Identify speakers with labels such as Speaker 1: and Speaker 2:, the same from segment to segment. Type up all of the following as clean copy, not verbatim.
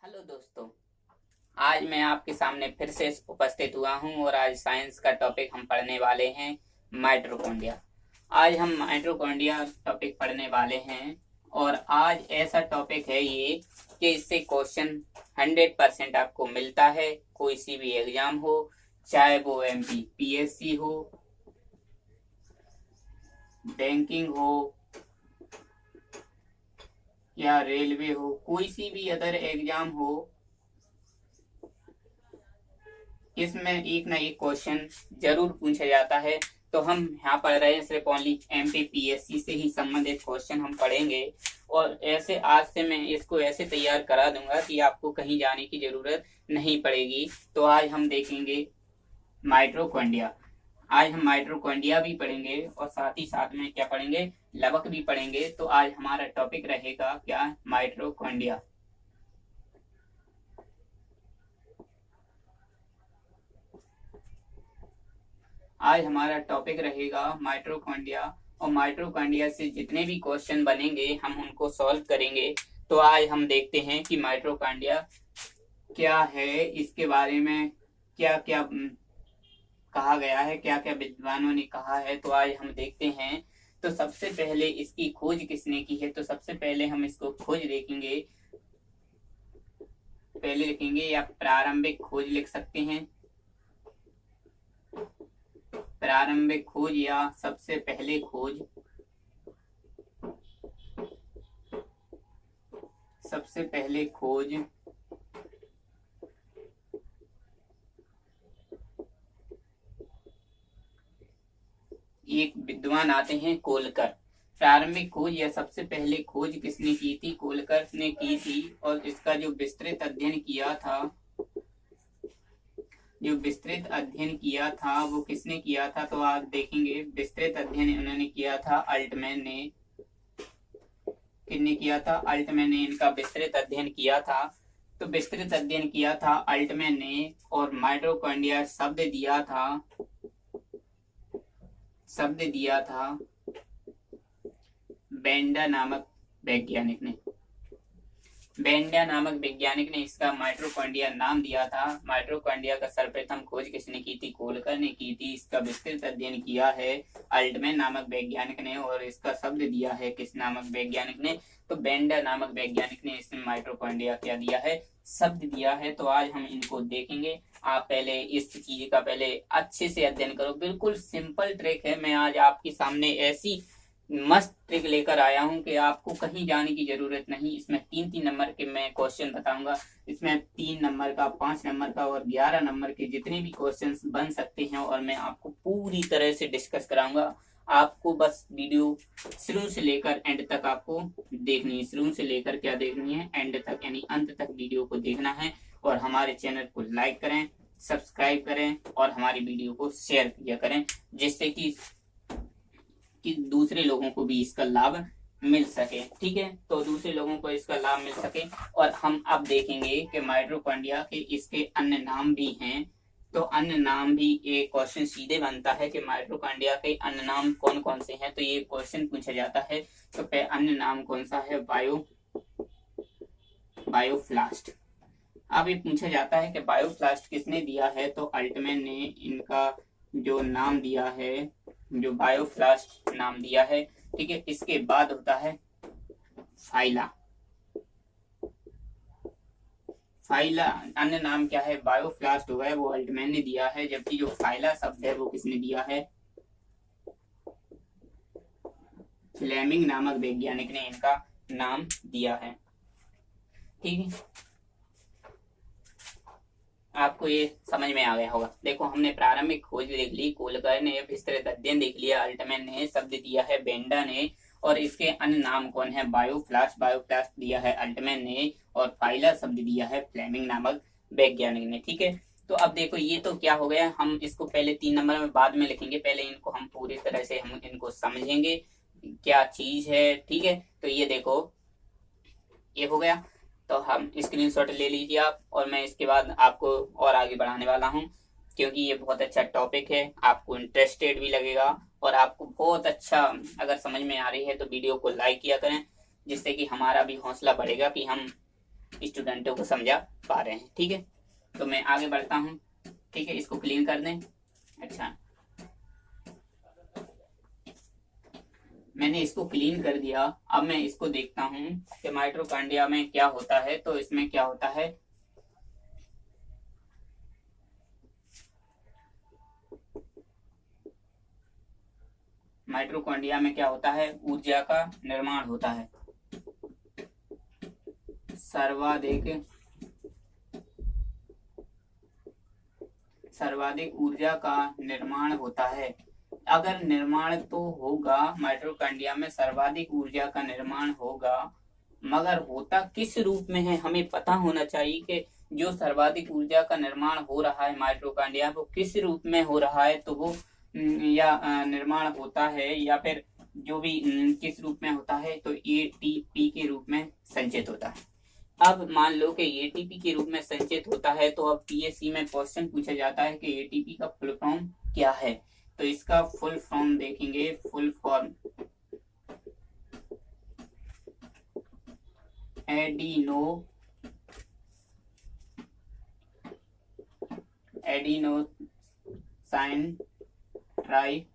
Speaker 1: Hello दोस्तों, आज मैं आपके सामने फिर से उपस्थित हुआ हूं और आज साइंस का टॉपिक हम पढ़ने वाले हैं माइटोकॉन्ड्रिया। आज हम माइटोकॉन्ड्रिया टॉपिक पढ़ने वाले हैं और आज ऐसा टॉपिक है ये कि इससे क्वेश्चन 100% आपको मिलता है, कोई सी भी एग्जाम हो, चाहे वो MPPSC हो, बैंकिंग हो या रेलवे हो, कोई सी भी अदर एग्जाम हो, इसमें एक ना एक क्वेश्चन जरूर पूछा जाता है। तो हम यहाँ पढ़ रहे हैं सिर्फ ओनली MPPSC से ही संबंधित क्वेश्चन हम पढ़ेंगे और ऐसे आज से मैं इसको ऐसे तैयार करा दूंगा कि आपको कहीं जाने की जरूरत नहीं पड़ेगी। तो आज हम देखेंगे माइटोकॉन्ड्रिया। आज हम माइटोकॉन्ड्रिया भी पढ़ेंगे और साथ ही साथ में क्या पढ़ेंगे, लवक भी पढ़ेंगे। तो आज हमारा टॉपिक रहेगा क्या, माइटोकॉन्ड्रिया। आज हमारा टॉपिक रहेगा माइटोकॉन्ड्रिया और माइटोकॉन्ड्रिया से जितने भी क्वेश्चन बनेंगे हम उनको सॉल्व करेंगे। तो आज हम देखते हैं कि माइटोकॉन्ड्रिया क्या है, इसके बारे में क्या क्या कहा गया है, क्या क्या विद्वानों ने कहा है। तो आज हम देखते हैं। तो सबसे पहले इसकी खोज किसने की है, तो सबसे पहले हम इसको खोज देखेंगे। पहले लिखेंगे या प्रारंभिक खोज लिख सकते हैं, प्रारंभिक खोज या सबसे पहले खोज। सबसे पहले खोज एक विद्वान आते हैं कोलकर। प्रारंभिक खोज या सबसे पहले खोज किसने की थी, कोलकर ने की थी। और इसका जो विस्तृत अध्ययन किया था, वो किसने किया था, तो आज देखेंगे। विस्तृत अध्ययन उन्होंने किया था अल्टमैन ने। किसने किया था, अल्टमैन ने इनका विस्तृत अध्ययन किया था। तो विस्तृत अध्ययन किया था अल्टमैन ने और माइटोकॉन्ड्रिया शब्द दिया था बेंडा नामक वैज्ञानिक ने इसका माइटोकॉन्ड्रिया नाम दिया था। माइटोकॉन्ड्रिया का सर्वप्रथम खोज किसने की थी, कोलकर ने की थी। इसका विस्तृत अध्ययन किया है अल्टमैन नामक वैज्ञानिक ने और इसका शब्द दिया है किस नामक वैज्ञानिक ने, तो बेंडा नामक वैज्ञानिक ने इसमें माइटोकॉन्ड्रिया क्या दिया है, शब्द दिया है। तो आज हम इनको देखेंगे। आप पहले इस चीज का पहले अच्छे से अध्ययन करो। बिल्कुल सिंपल ट्रिक है। मैं आज आपके सामने ऐसी मस्त ट्रिक लेकर आया हूं कि आपको कहीं जाने की जरूरत नहीं। इसमें 3-3 नंबर के मैं क्वेश्चन बताऊंगा। इसमें 3 नंबर का, 5 नंबर का और 11 नंबर के जितने भी क्वेश्चंस बन सकते हैं और मैं आपको पूरी तरह से डिस्कस कराऊंगा। आपको बस वीडियो शुरू से लेकर एंड तक आपको देखनी है। शुरू से लेकर क्या देखनी है, एंड तक, यानी अंत तक वीडियो को देखना है। और हमारे चैनल को लाइक करें, सब्सक्राइब करें और हमारी वीडियो को शेयर किया करें, जिससे कि दूसरे लोगों को भी इसका लाभ मिल सके। ठीक है, तो दूसरे लोगों को इसका लाभ मिल सके। और हम अब देखेंगे कि माइटोकॉन्ड्रिया के इसके अन्य नाम भी हैं। तो अन्य नाम भी, एक क्वेश्चन सीधे बनता है कि माइटोकॉन्ड्रिया के अन्य नाम कौन कौन से हैं। तो ये क्वेश्चन पूछा जाता है। तो अन्य नाम कौन सा है, बायोफ्लास्ट। अब ये पूछा जाता है कि बायोफ्लास्ट किसने दिया है, तो अल्टमैन ने इनका जो नाम दिया है, जो बायोफ्लास्ट नाम दिया है। ठीक है, इसके बाद होता है फाइला। अन्य नाम क्या है, बायोफ्लास्ट हुआ है वो अल्टमैन ने दिया है, जबकि जो फाइला शब्द है वो किसने दिया है, फ्लेमिंग नामक वैज्ञानिक ने इनका नाम दिया है। ठीक है, आपको ये समझ में आ गया होगा। देखो, हमने प्रारंभिक खोज देख ली, कोलकर ने विस्तृत अध्ययन देख लिया, अल्टमैन ने शब्द दिया है बेंडा ने, और इसके अन्य नाम कौन है, बायोफ्लास्ट दिया है अल्टमैन ने, और फाइला शब्द दिया है फ्लेमिंग नामक वैज्ञानिक ने। ठीक है, तो अब देखो ये तो क्या हो गया, हम इसको पहले 3 नंबर में बाद में लिखेंगे, पहले इनको हम पूरी तरह से हम इनको समझेंगे क्या चीज है। ठीक है, तो ये देखो ये हो गया। तो हम स्क्रीनशॉट ले लीजिए आप, और मैं इसके बाद आपको और आगे बढ़ाने वाला हूं, क्योंकि ये बहुत अच्छा टॉपिक है, आपको इंटरेस्टेड भी लगेगा और आपको बहुत अच्छा अगर समझ में आ रही है तो वीडियो को लाइक किया करें, जिससे कि हमारा भी हौसला बढ़ेगा कि हम स्टूडेंटों को समझा पा रहे हैं। ठीक है, तो मैं आगे बढ़ता हूँ। ठीक है, इसको क्लीन कर दें। अच्छा, मैंने इसको क्लीन कर दिया। अब मैं इसको देखता हूँ कि माइटोकॉन्ड्रिया में क्या होता है। तो इसमें क्या होता है, माइटोकॉन्ड्रिया में क्या होता है, ऊर्जा का निर्माण होता है। सर्वाधिक ऊर्जा का निर्माण होता है। अगर निर्माण तो होगा, माइटोकॉन्ड्रिया में सर्वाधिक ऊर्जा का निर्माण होगा, मगर होता किस रूप में है हमें पता होना चाहिए कि जो सर्वाधिक ऊर्जा का निर्माण हो रहा है माइटोकॉन्ड्रिया वो किस रूप में हो रहा है। तो वो या निर्माण होता है या फिर जो भी किस रूप में होता है, तो एटीपी के रूप में संचित होता है। अब मान लो कि एटीपी के रूप में संचित होता है, तो अब पीएससी में क्वेश्चन पूछा जाता है कि एटीपी का फुल फॉर्म क्या है। तो इसका फुल फॉर्म देखेंगे, फुल फॉर्म एडिनोसाइन ट्राइफॉस्फेट।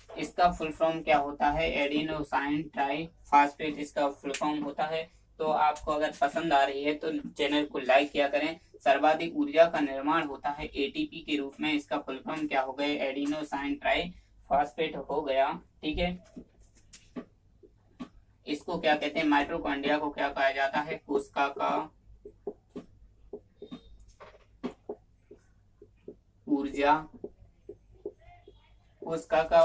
Speaker 1: इसका फुल फॉर्म क्या होता है, एडिनोसाइन ट्राइफॉस्फेट इसका फुल फॉर्म होता है। तो आपको अगर पसंद आ रही है तो चैनल को लाइक किया करें। सर्वाधिक ऊर्जा का निर्माण होता है एटीपी के रूप में, इसका फुल फॉर्म क्या हो गया, एडिनोसाइन ट्राइफॉस्फेट हो गया। ठीक है, इसको क्या कहते हैं, माइटोकॉन्ड्रिया को क्या कहा जाता है, कोशिका का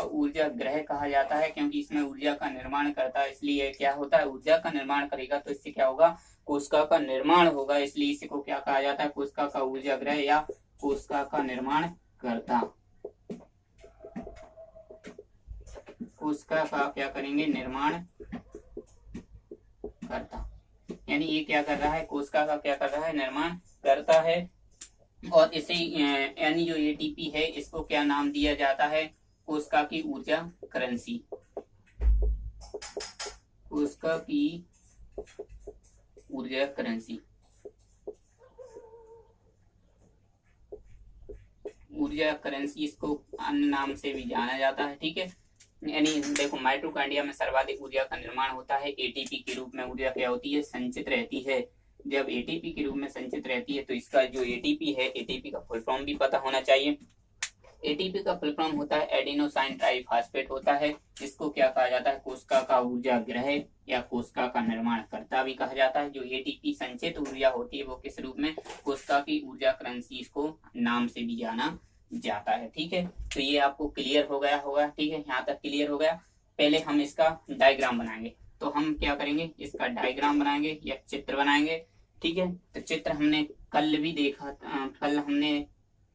Speaker 1: ऊर्जा ग्रह कहा जाता है, क्योंकि इसमें ऊर्जा का निर्माण करता है। इसलिए क्या होता है, ऊर्जा का निर्माण करेगा तो इससे क्या होगा, कोशिका का निर्माण होगा। इसलिए इसको क्या कहा जाता है, कोशिका का ऊर्जा ग्रह या कोशिका का निर्माण करता। कोशिका का क्या करेंगे, निर्माण करता, यानी ये क्या कर रहा है, कोशिका का क्या कर रहा है, निर्माण करता है। और इसे यानी जो एटीपी है इसको क्या नाम दिया जाता है, कोशिका की ऊर्जा करेंसी। कोशिका की ऊर्जा करेंसी, ऊर्जा करेंसी इसको अन्य नाम से भी जाना जाता है। ठीक है, यानी देखो माइटोकॉन्ड्रिया में सर्वाधिक ऊर्जा का निर्माण होता है, एटीपी के रूप में ऊर्जा क्या होती है, संचित रहती है। जब एटीपी के रूप में संचित रहती है तो इसका जो एटीपी है, एटीपी का फुल फॉर्म भी पता होना चाहिए। एटीपी का फुल फॉर्म होता है एडिनोसाइन ट्राइफॉस्फेट होता है। इसको क्या कहा जाता है, कोशिका का ऊर्जा ग्रह या कोशिका का निर्माण करता भी कहा जाता है। जो एटीपी संचित ऊर्जा होती है वो किस रूप में, कोशिका की ऊर्जा करेंसी इसको नाम से भी जाना जाता है। ठीक है, तो ये आपको क्लियर हो गया होगा। ठीक है, यहाँ तक क्लियर हो गया। पहले हम इसका डायग्राम बनाएंगे। तो हम क्या करेंगे, इसका डायग्राम बनाएंगे या चित्र बनाएंगे। ठीक है, तो चित्र हमने कल भी देखा, कल हमने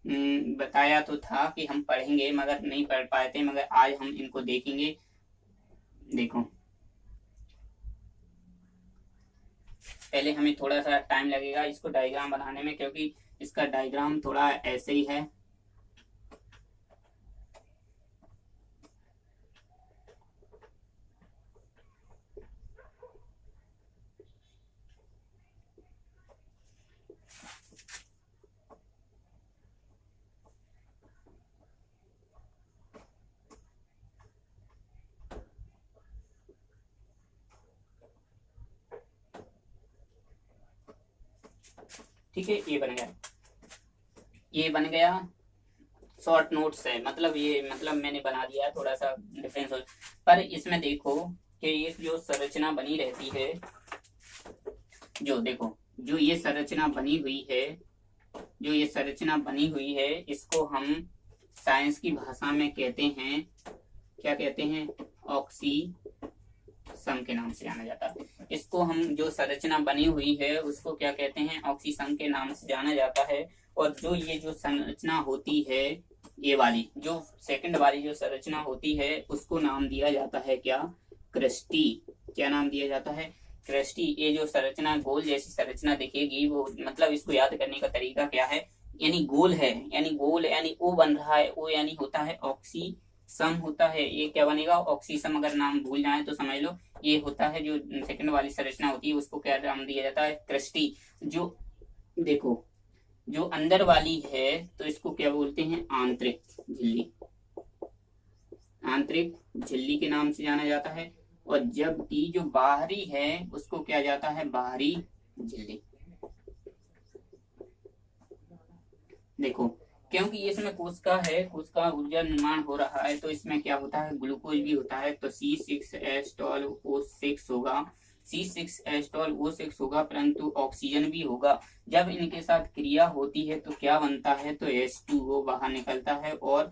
Speaker 1: बताया तो था कि हम पढ़ेंगे मगर नहीं पढ़ पाए थे, मगर आज हम इनको देखेंगे। देखो, पहले हमें थोड़ा सा टाइम लगेगा इसको डायग्राम बनाने में, क्योंकि इसका डायग्राम थोड़ा ऐसे ही है। ठीक है, ये बन गया शॉर्ट नोट्स है, मतलब ये मतलब मैंने बना दिया है, थोड़ा सा डिफरेंस हो। पर इसमें देखो कि ये जो संरचना बनी रहती है, जो देखो जो ये संरचना बनी हुई है, इसको हम साइंस की भाषा में कहते हैं, क्या कहते हैं, ऑक्सीसम के नाम से जाना जाता है। इसको हम जो संरचना बनी हुई है उसको क्या कहते हैं, ऑक्सीसम के नाम से जाना जाता है। और जो ये जो संरचना होती है, ये वाली जो सेकंड वाली जो संरचना होती है उसको नाम दिया जाता है क्या, क्रिस्टी। क्या नाम दिया जाता है, क्रिस्टी। ये जो संरचना गोल जैसी संरचना दिखेगी वो, मतलब इसको याद करने का तरीका क्या है, यानी गोल है, यानी ओ बन रहा है, ओ यानी होता है ऑक्सीजन, सम होता है, ये क्या बनेगा ऑक्सीसम। अगर नाम भूल जाए तो समझ लो ये होता है जो सेकंड वाली संरचना होती है उसको क्या नाम दिया जाता है, क्रस्टी। जो देखो जो अंदर वाली है तो इसको क्या बोलते हैं, आंतरिक झिल्ली, आंतरिक झिल्ली के नाम से जाना जाता है। और जबकि जो बाहरी है उसको क्या जाता है, बाहरी झिल्ली। देखो क्योंकि इसमें कोशिका है, कोशिका ऊर्जा निर्माण हो रहा है तो इसमें क्या होता है, ग्लूकोज भी होता है तो C6H12O6 होगा, C6H12O6 होगा, परंतु ऑक्सीजन भी होगा। जब इनके साथ क्रिया होती है तो क्या बनता है, तो H2O बाहर निकलता है और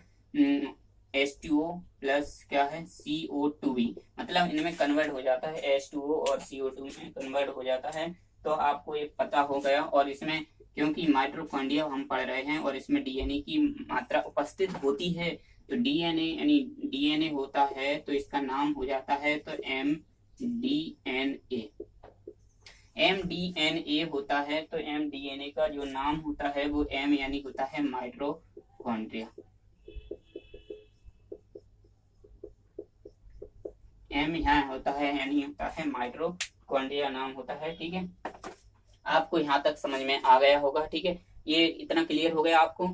Speaker 1: H2O प्लस क्या है, CO2 भी, मतलब इनमें कन्वर्ट हो जाता है, H2O और CO2 में कन्वर्ट हो जाता है। तो आपको ये पता हो गया। और इसमें क्योंकि माइटोकॉन्ड्रिया हम पढ़ रहे हैं और इसमें डीएनए की मात्रा उपस्थित होती है तो डीएनए यानी डीएनए होता है तो इसका नाम हो जाता है तो mDNA। mDNA होता है तो mDNA का जो नाम होता है वो m यानी होता है माइटोकॉन्ड्रिया, m यहाँ होता है यानी होता है माइटोकॉन्ड्रिया नाम होता है। ठीक है, आपको यहाँ तक समझ में आ गया होगा। ठीक है, ये इतना क्लियर हो गया आपको।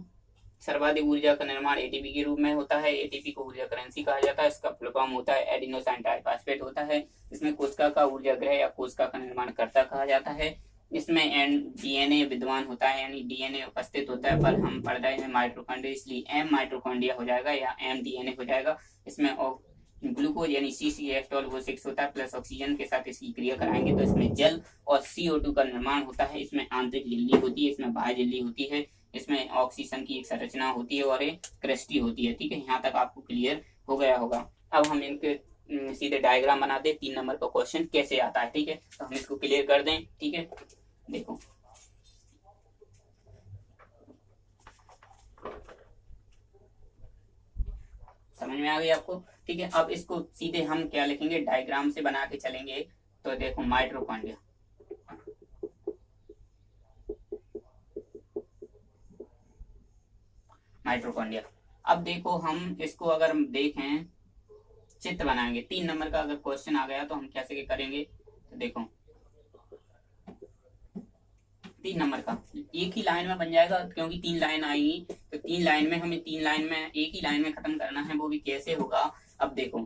Speaker 1: सर्वाधिक ऊर्जा का निर्माण एटीपी के रूप में होता है, एटीपी को ऊर्जा करेंसी कहा जाता है, इसका फुल फॉर्म होता है एडिनोसाइन ट्राइफॉस्फेट होता है। इसमें कोशिका का ऊर्जा ग्रह या कोशिका का निर्माण कर्ता कहा जाता है। इसमें डीएनए विद्यमान होता है यानी डीएनए उपस्थित होता है, पर हम पढ़ रहे हैं माइटोकॉन्ड्रिया इसलिए एम माइटोकॉन्ड्रिया हो जाएगा या एम डीएनए हो जाएगा। इसमें ग्लूकोज यानी C6H12O6 होता है, प्लस ऑक्सीजन के साथ इसकी क्रिया कराएंगे तो इसमें जल और CO2 का निर्माण होता है। इसमें आंतरिक झिल्ली होती है, इसमें बाह्य झिल्ली होती है, इसमें ऑक्सीजन की एक संरचना होती है और एक क्रस्टी होती है। ठीक है, यहाँ तक आपको क्लियर हो गया होगा। अब हम इनके सीधे डायग्राम बना दे, 3 नंबर का क्वेश्चन कैसे आता है। ठीक है, तो हम इसको क्लियर कर दें। ठीक है, देखो समझ में आ गई आपको। ठीक है, अब इसको सीधे हम क्या लिखेंगे, डायग्राम से बना के चलेंगे। तो देखो माइटोकॉन्ड्रिया, माइटोकॉन्ड्रिया। अब देखो हम इसको अगर देखें, चित्र बनाएंगे। 3 नंबर का अगर क्वेश्चन आ गया तो हम कैसे करेंगे, तो देखो 3 नंबर का एक ही लाइन में बन जाएगा क्योंकि 3 लाइन आएगी तो 3 लाइन में हमें 3 लाइन में एक ही लाइन में खत्म करना है। वो भी कैसे होगा, अब देखो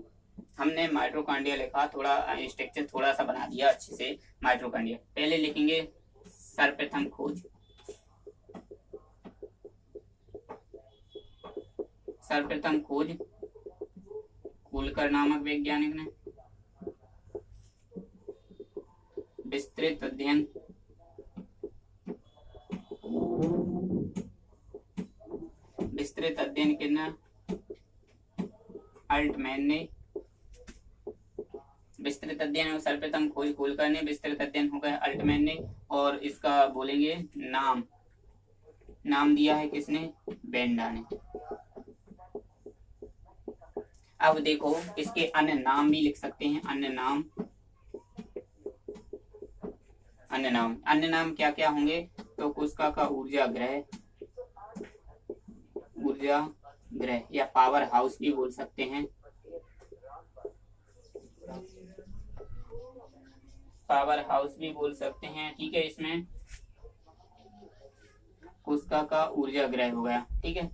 Speaker 1: हमने माइटोकॉन्ड्रिया लिखा, थोड़ा स्ट्रक्चर थोड़ा सा बना दिया अच्छे से। माइटोकॉन्ड्रिया पहले लिखेंगे सर्वप्रथम खोज, सर्वप्रथम खोज कुलकर नामक वैज्ञानिक ने, विस्तृत अध्ययन विस्तृत अध्ययन करना अल्टमैन ने, विस्तृत अध्ययन सर्वप्रथम खोज कुलकर ने, विस्तृत अध्ययन हो गया अल्टमैन ने। और इसका बोलेंगे नाम, नाम दिया है किसने, बेंडा ने। अब देखो इसके अन्य नाम भी लिख सकते हैं, अन्य नाम, अन्य नाम, अन्य नाम क्या क्या होंगे, तो कोशिका का ऊर्जा ग्रह, ऊर्जा ग्रह या पावर हाउस भी बोल सकते हैं, पावर हाउस भी बोल सकते हैं। ठीक है, इसमें कोशिका का ऊर्जा ग्रह हो गया। ठीक है,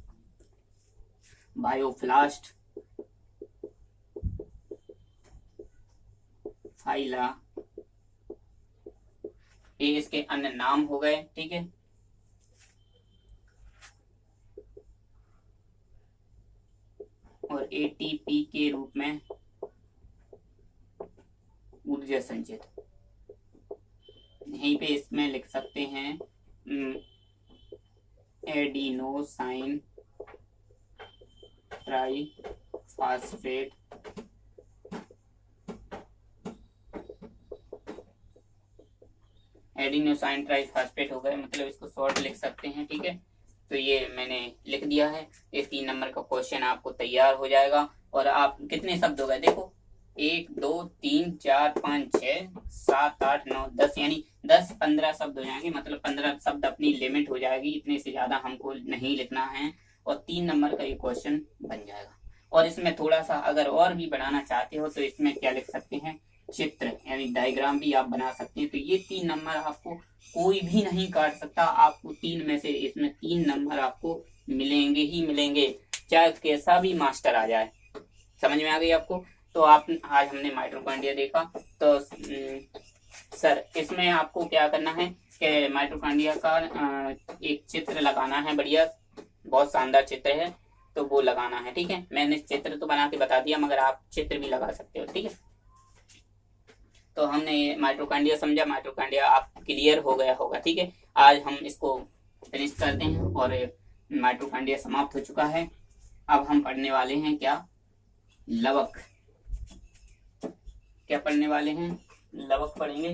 Speaker 1: बायोफ्लास्ट, फाइला, ये इसके अन्य नाम हो गए। ठीक है, और एटीपी के रूप में ऊर्जा संचित, यहीं पे इसमें लिख सकते हैं एडिनोसाइन ट्राइफॉस्फेट, एडिनोसाइन ट्राइफॉस्फेट हो गए, मतलब इसको शॉर्ट लिख सकते हैं। ठीक है, तो ये मैंने लिख दिया है। ये 3 नंबर का क्वेश्चन आपको तैयार हो जाएगा। और आप कितने शब्द हो गए, देखो 1 2 3 4 5 6 7 8 9 10 यानी 10-15 शब्द हो जाएंगे, मतलब 15 शब्द अपनी लिमिट हो जाएगी, इतने से ज्यादा हमको नहीं लिखना है और 3 नंबर का ये क्वेश्चन बन जाएगा। और इसमें थोड़ा सा अगर और भी बनाना चाहते हो तो इसमें क्या लिख सकते हैं, चित्र यानी डायग्राम भी आप बना सकते हैं। तो ये 3 नंबर आपको कोई भी नहीं काट सकता, आपको 3 में से इसमें 3 नंबर आपको मिलेंगे ही मिलेंगे, चाहे कैसा भी मास्टर आ जाए। समझ में आ गई आपको। तो आप आज हमने माइटोकॉन्ड्रिया देखा। तो सर इसमें आपको क्या करना है कि माइटोकॉन्ड्रिया का एक चित्र लगाना है, बढ़िया बहुत शानदार चित्र है, तो वो लगाना है। ठीक है, मैंने चित्र तो बना के बता दिया, मगर आप चित्र भी लगा सकते हो। ठीक है, तो हमने ये माइटोकॉन्ड्रिया समझा, माइटोकॉन्ड्रिया आप क्लियर हो गया होगा। ठीक है, आज हम इसको फिनिश करते हैं और माइटोकॉन्ड्रिया समाप्त हो चुका है। अब हम पढ़ने वाले हैं क्या, लवक। क्या पढ़ने वाले हैं, लवक पढ़ेंगे,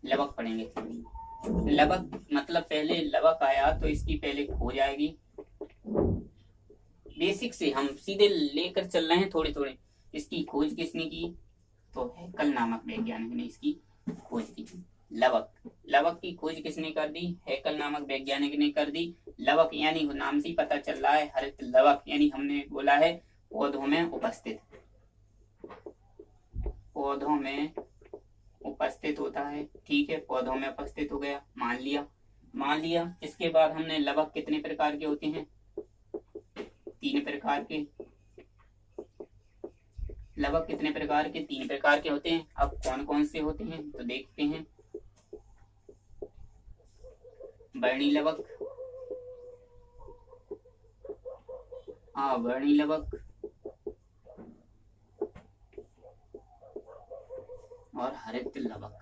Speaker 1: लवक पढ़ेंगे। लवक मतलब पहले लवक आया तो इसकी पहले खोज आएगी। बेसिक से हम सीधे लेकर चल रहे हैं थोड़ी थोड़ी। इसकी खोज किसने की, तो हैकल नामक वैज्ञानिक ने इसकी खोज की। लवक, लवक की खोज किसने कर दी, हैकल नामक वैज्ञानिक ने कर दी। लवक यानी नाम से पता चल रहा है हरित लवक, यानी हमने बोला है पौधों में उपस्थित, पौधों में उपस्थित होता है। ठीक है, पौधों में उपस्थित हो गया, मान लिया, मान लिया। इसके बाद हमने लवक कितने प्रकार के होते हैं, 3 प्रकार के। लवक कितने प्रकार के, 3 प्रकार के होते हैं। अब कौन कौन से होते हैं तो देखते हैं। वर्णी लवक, वर्णी लवक और हरित लवक।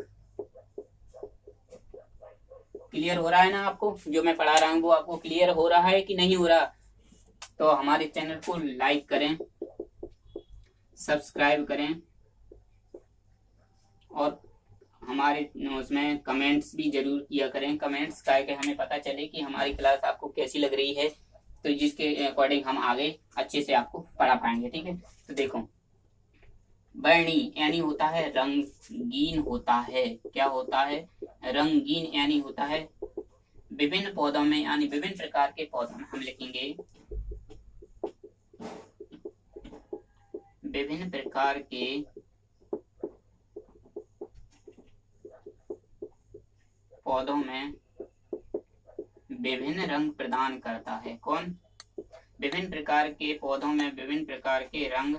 Speaker 1: क्लियर हो रहा है ना आपको, जो मैं पढ़ा रहा हूँ वो आपको क्लियर हो रहा है कि नहीं हो रहा। तो हमारे चैनल को लाइक करें, सब्सक्राइब करें और हमारे उसमें कमेंट्स भी जरूर किया करें। कमेंट्स करके हमें पता चले कि हमारी क्लास आपको कैसी लग रही है, तो जिसके अकॉर्डिंग हम आगे अच्छे से आपको पढ़ा पाएंगे। ठीक है, तो देखो वर्णी यानी होता है रंगीन होता है। क्या होता है, रंगीन यानी होता है विभिन्न पौधों में, यानी विभिन्न प्रकार के पौधों में हम लिखेंगे विभिन्न प्रकार के पौधों में विभिन्न रंग प्रदान करता है। कौन, विभिन्न प्रकार के पौधों में विभिन्न प्रकार के रंग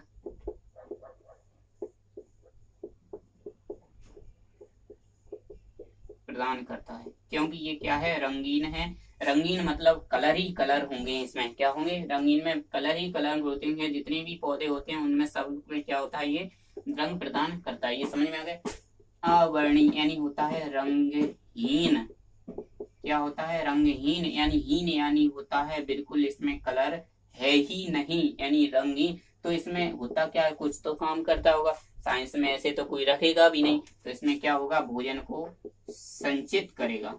Speaker 1: प्रदान करता है, क्योंकि ये क्या है, रंगीन है। रंगीन मतलब कलर ही कलर होंगे, इसमें क्या होंगे, रंगीन में कलर ही कलर होते हैं। जितने भी पौधे होते हैं उनमें सब में क्या होता है, ये रंग प्रदान करता है। ये समझ में आ गया। अवर्णी यानी होता है रंगहीन। क्या होता है, रंगहीन यानी हीन यानी होता है बिल्कुल इसमें कलर है ही नहीं, यानी रंगीन। तो इसमें होता क्या है, कुछ तो काम करता होगा। साइंस में ऐसे तो कोई रखेगा भी नहीं, तो इसमें क्या होगा, भोजन को संचित करेगा,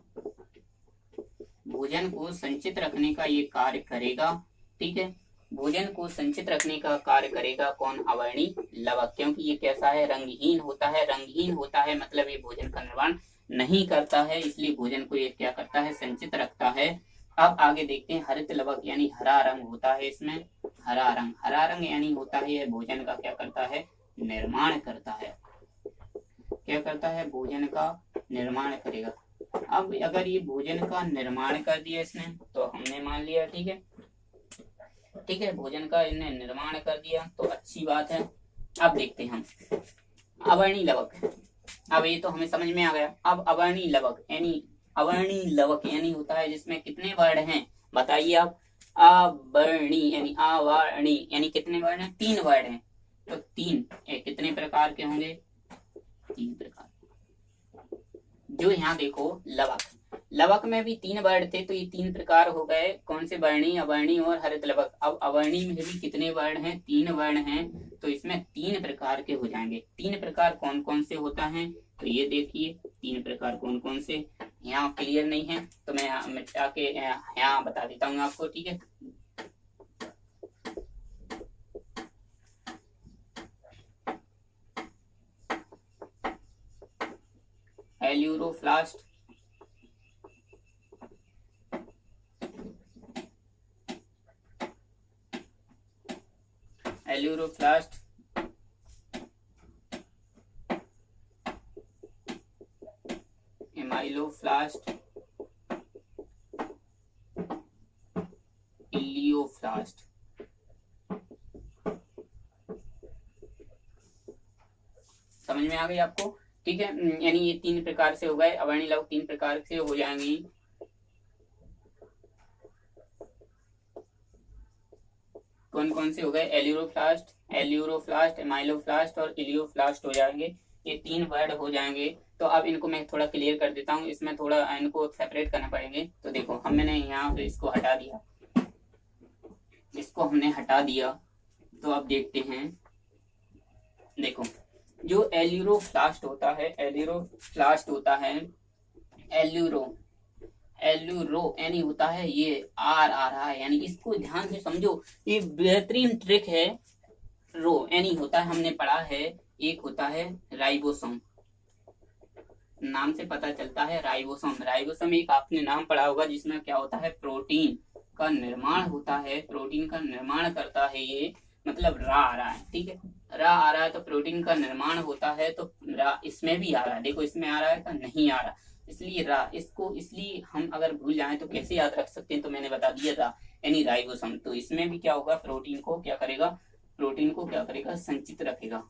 Speaker 1: भोजन को संचित रखने का ये कार्य करेगा। ठीक है, भोजन को संचित रखने का कार्य करेगा कौन, अवर्णी लवक। क्योंकि ये कैसा है, रंगहीन होता है। रंगहीन होता है मतलब ये भोजन का निर्माण नहीं करता है, इसलिए भोजन को ये क्या करता है, संचित रखता है। अब आगे देखते हैं, हरित लवक यानी हरा रंग होता है इसमें। हरा रंग, हरा रंग यानी होता है ये भोजन का क्या करता है, निर्माण करता है। क्या करता है, भोजन का निर्माण करेगा। अब अगर ये भोजन का निर्माण कर दिया इसने, तो हमने मान लिया। ठीक है, ठीक है, भोजन का इन्हें निर्माण कर दिया तो अच्छी बात है। अब देखते हैं हम अवर्णी लवक। अब ये तो हमें समझ में आ गया। अब अवर्णी लवक यानी, अवर्णी लवक यानी होता है जिसमें कितने वर्ण हैं, बताइए आप। अवर्णी यानी अवर्णी यानी कितने वर्ण हैं, 3 वर्ण हैं। तो 3 कितने प्रकार के होंगे, 3 प्रकार। जो यहाँ देखो लवक, लवक में भी 3 वर्ण थे, तो ये 3 प्रकार हो गए। कौन से, वर्णी, अवर्णी और हरित लवक। अब अवर्णी में भी कितने वर्ण हैं, 3 वर्ण हैं, तो इसमें 3 प्रकार के हो जाएंगे। 3 प्रकार कौन कौन से होता है, तो ये देखिए 3 प्रकार कौन कौन से। यहाँ क्लियर नहीं है तो मैं मिटा के यहाँ बता देता हूँ आपको। ठीक है, एल्यूरोफ्लास्ट, एल्यूरोप्लास्ट, एमाइलोप्लास्ट, इलियोप्लास्ट। समझ में आ गई आपको? ठीक है, यानी ये 3 प्रकार से हो गए, अवर्णी लवक 3 प्रकार से हो जाएंगी। कौन कौन से हो गए? एल्यूरोप्लास्ट, एमाइलोप्लास्ट और इलियोप्लास्ट हो जाएंगे। ये 3 वर्ड हो जाएंगे। तो अब इनको मैं थोड़ा क्लियर कर देता हूँ, इसमें थोड़ा इनको सेपरेट करना पड़ेंगे। तो देखो, हमने यहाँ पे इसको हटा दिया, इसको हमने हटा दिया। तो अब देखते हैं, देखो जो एल्यूरोप्लास्ट होता है, एल्यूरोप्लास्ट होता है, एल्यूरो यानी होता है ये आर आ रहा है, यानी इसको ध्यान से समझो, ये बेहतरीन ट्रिक है। रो यानी होता है, हमने पढ़ा है, एक होता है राइबोसोम, नाम से पता चलता है राइबोसोम। राइबोसोम एक आपने नाम पढ़ा होगा, जिसमें क्या होता है, प्रोटीन का निर्माण होता है, प्रोटीन का निर्माण करता है ये, मतलब रा आ रहा है, ठीक है, रा आ रहा है तो प्रोटीन का निर्माण होता है। तो रा इसमें भी आ रहा है, देखो इसमें आ रहा है तो नहीं आ रहा, इसलिए रा, इसको इसलिए हम अगर भूल जाएं तो कैसे याद रख सकते हैं, तो मैंने बता दिया था, यानी राइबोसोम। तो इसमें भी क्या होगा, प्रोटीन को क्या करेगा, प्रोटीन को क्या करेगा, संचित रखेगा,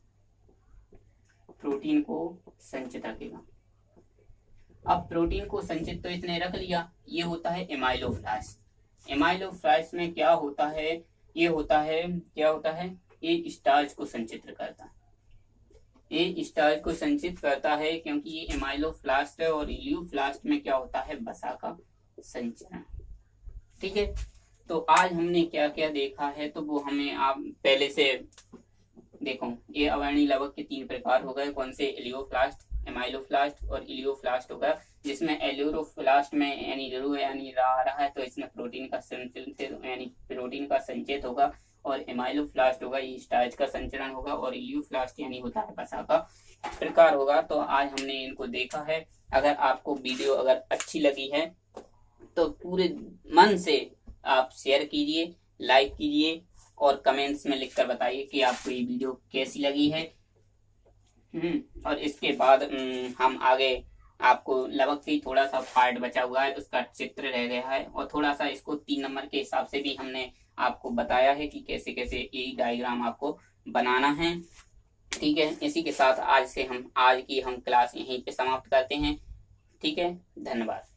Speaker 1: प्रोटीन को संचित रखेगा। अब प्रोटीन को संचित तो इसने रख लिया, ये होता है एमाइलोप्लास्ट। एमाइलोप्लास्ट में क्या होता है, ये होता है, क्या होता है, ये स्टार्च को संचित करता है, ये स्टार्च को संचित करता है, क्योंकि ये एमाइलोप्लास्ट है। और इलियोप्लास्ट में क्या होता है, वसा का संचरण। ठीक है, तो आज हमने क्या क्या देखा है, तो वो हमें आप पहले से देखो, ये अवर्णी लवक के 3 प्रकार हो गए, कौन से, एलियोप्लास्ट, एमाइलोप्लास्ट और इलियोप्लास्ट होगा। जिसमें एल्यूरोप्लास्ट में यानी यानी रा रहा है, तो इसमें प्रोटीन का संचलन यानी प्रोटीन का संचेत होगा। और एमाइलोप्लास्ट होगा, ये स्टार्च का संचरण होगा। और इलियोप्लास्ट यानी होता है वसा का प्रकार होगा। तो आज हमने इनको देखा है। अगर आपको वीडियो अगर अच्छी लगी है तो पूरे मन से आप शेयर कीजिए, लाइक कीजिए और कमेंट्स में लिखकर बताइए कि आपको ये वीडियो कैसी लगी है। और इसके बाद हम आगे, आपको लवक की थोड़ा सा पार्ट बचा हुआ है, उसका चित्र रह गया है, और थोड़ा सा इसको 3 नंबर के हिसाब से भी हमने आपको बताया है कि कैसे कैसे ये डायग्राम आपको बनाना है। ठीक है, इसी के साथ आज की हम क्लास यहीं पे समाप्त करते हैं। ठीक है, धन्यवाद।